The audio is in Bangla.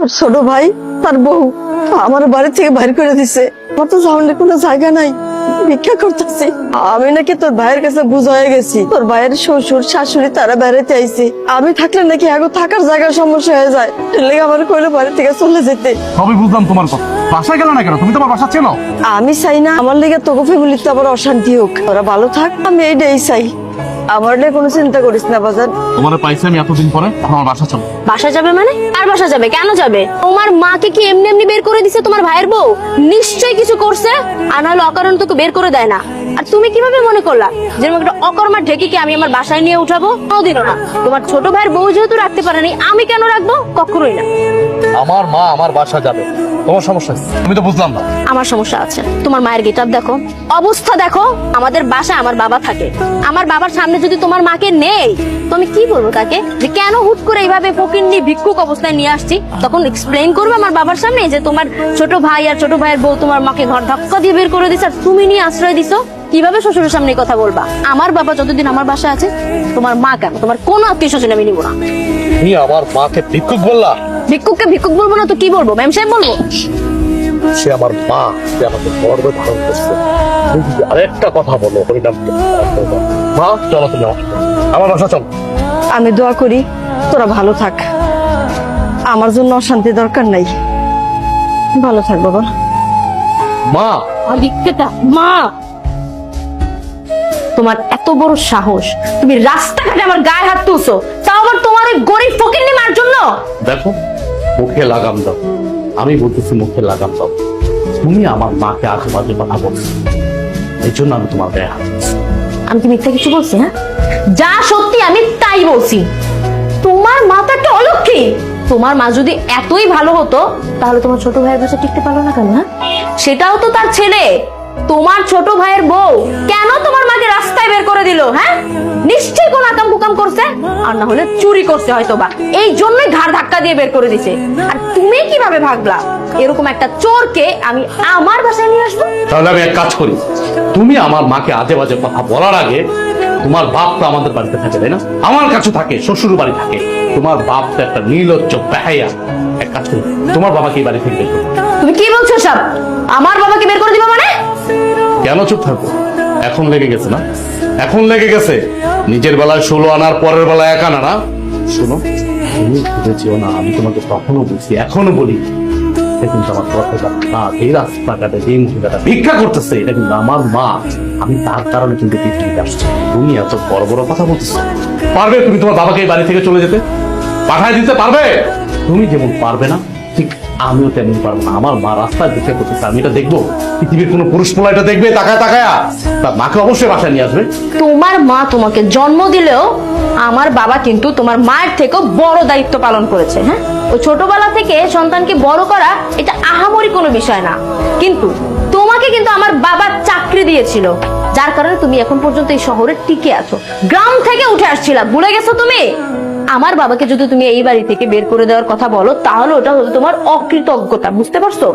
তোর ছোট ভাই তার বউ আমার বাড়ি থেকে বাইর করে দিছে। আমার তো সামনে কোনো জায়গা নাই, ভিক্ষা করতেছি। আমি নাকি তোর ভাইয়ের কাছে বুঝা হয়ে গেছি, তোর ভাইয়ের শ্বশুর শাশুড়ি তারা বেড়াতে আইছে। আমি থাকলে নাকি আগে থাকার জায়গার সমস্যা হয়ে যায়, লেগে আমার কইলে বাড়ি থেকে চলে যেতে। সবই বুঝলাম তোমার কথা, বাসায় গেল না কেন? তুমি তোমার বাসা ছিল। আমি চাই না আমার লেগে তোকে ফ্যামিলিতে আবার অশান্তি হোক, ওরা ভালো থাক, আমি এইটাই চাই। আমার নিয়ে কোনো চিন্তা করিস না বাজার। তোমার পাইছি আমি এতদিন পরে, আমার বাসা চলো। বাসা যাবে মানে? আর বাসা যাবে কেন যাবে? তোমার মাকে কি এমনি এমনি বের করে দিছে তোমার ভাইয়ের বউ? নিশ্চয়ই কিছু করছে, আর নাহলে অকারণ তোকে বের করে দেয় না। আর তুমি কিভাবে মনে করলা যে একটা অকর্মার ঢেকিকে আমি আমার বাসায় নিয়ে উঠাবো? কোনোদিনও না। তোমার ছোট ভাইয়ের বউ যেহেতু রাখতে পারেনি, আমি কেন রাখবো? কখনোই না। আমার মা আমার বাসা যাবে, তোমার সমস্যা আছে? আমি তো বুঝলাম না। আমার সমস্যা আছে। তোমার মায়ের গেটআপ দেখো, অবস্থা দেখো। আমাদের বাসায় আমার বাবা থাকে, আমার বাবার সামনে যদি তোমার মাকে নেই তো আমি কি বলবো তাকে যে কেন হুট করে এইভাবে ফকিন্নি ভিক্ষুক অবস্থায় নিয়ে আসছি? তখন এক্সপ্লেইন করবে আমার বাবার সামনে যে তোমার ছোট ভাই আর ছোট ভাইয়ের বউ তোমার মাকে ঘর ধাক্কা দিয়ে বের করে দিচ্ছে আর তুমি নিয়ে আশ্রয় দিছো। কিভাবে শ্বশুরের সামনে কথা বলবা? আমার বাবা যতদিন আমার বাসায় আছে, তোমার মা কেন, তোমার কোনো আত্মীয় স্বজন আমি নিবো না। তুমি আমার মাকে ভিক্ষুক বললা? ভিক্ষুককে ভিক্ষুক বলবো না তো কি বলবো? ম্যাম সাহেব বলবো? সে আমার মা, সে আমাকে গর্বে ধারণ করছে। তুমি যদি আরেকটা কথা বলো হরিনাম মা, চলো তুমি আমার বাসা চলো। আমি দোয়া করি তোরা ভালো থাক, আমার জন্য অশান্তি দরকার নাই। ভালো থাক বাবা। মা মা, তোমার এত বড় সাহস, তুমি রাস্তাঘাটে আমার গায়ে হাত তুলছো, তাও আবার তোমার ওই গরিব ফকিন্নি মার জন্য। দেখো, মুখে লাগাম দাও। আমি বলতেছি মুখে লাগাম দাও। তুমি আমার মাকে আশেপাশে কথা বলছো, এই জন্য আমি তোমার গায়ে হাত দিচ্ছি। আমি কি মিথ্যা কিছু বলছি? হ্যাঁ, যা সত্যি আমি তাই বলছি। তোমার মা তো একটা অলক্ষী। তোমার মা যদি এতই ভালো হতো তাহলে তোমার ছোট ভাইয়ের কাছে টিকতে পারলো না কেন? হ্যাঁ, সেটাও তো তার ছেলে। তোমার ছোট ভাইয়ের বউ কেন তোমার মাকে রাস্তায় বের করে দিল? হ্যাঁ, নিশ্চয়ই কোন আকাম কুকাম করছে, আর না হলে চুরি করছে হয়তো বা, এই জন্যই ঘাড় ধাক্কা দিয়ে বের করে দিছে। আর তুমি কিভাবে ভাবলা এরকম একটা চোরকে আমি আমার বাসায় নিয়ে আসবো? তাহলে আমি এক কাজ করি, তুমি আমার মাকে আজে বাজে কথা বলার আগে, তোমার বাপ তো আমাদের বাড়িতে থাকে তাই না, আমার কাছে থাকে, শ্বশুর বাড়ি থাকে। তোমার বাপ তো একটা নির্লজ্জ বেহায়া। এক কাজ করি, তোমার বাবাকে এই বাড়ি থেকে বের করো। তুমি কি বলছো সব? আমার বাবাকে বের করে দিবা মানে? কেন চুপ থাকবো? এখন লেগে গেছে না? এখন লেগে গেছে। নিজের বেলায় 16 আনার, পরের বেলায় 1 আনা না। শোনো, তুমি ভেবেছিও না আমি তোমাকে তখনও বলছি, এখনো বলি, এটা কিন্তু আমার কথা না। এই রাস্তাঘাটে যে মহিলাটা ভিক্ষা করতেছে, এটা কিন্তু আমার মা। আমি তার কারণে কিন্তু পৃথিবীতে আসছি। তুমি এত বড় বড় কথা বলতেছো। পারবে তুমি তোমার বাবাকে এই বাড়ি থেকে চলে যেতে? পাঠায় দিতে পারবে? তুমি যেমন পারবে না, ঠিক আমিও তেমন পারবো না। আমার মা রাস্তায় ভিক্ষা করতেছে, আমি এটা দেখবো? পৃথিবীর কোনো পুরুষ পোলা এটা দেখবে তাকায় তাকায়া? তার মাকে অবশ্যই বাসায় নিয়ে আসবে। তোমার মা তোমাকে জন্ম দিলেও আমার বাবা কিন্তু তোমার মায়ের থেকেও বড় দায়িত্ব পালন করেছে। হ্যাঁ, ওই ছোটবেলা থেকে সন্তানকে বড় করা এটা আহামরি কোনো বিষয় না, কিন্তু তোমাকে কিন্তু আমার বাবা চাকরি দিয়েছিল, যার কারণে তুমি এখন পর্যন্ত এই শহরে টিকে আছো। গ্রাম থেকে উঠে আসছিলা, ভুলে গেছো তুমি? আমার বাবাকে যদি তুমি এই বাড়ি থেকে বের করে দেওয়ার কথা বলো তাহলে ওটা হলো তোমার অকৃতজ্ঞতা, বুঝতে পারছো?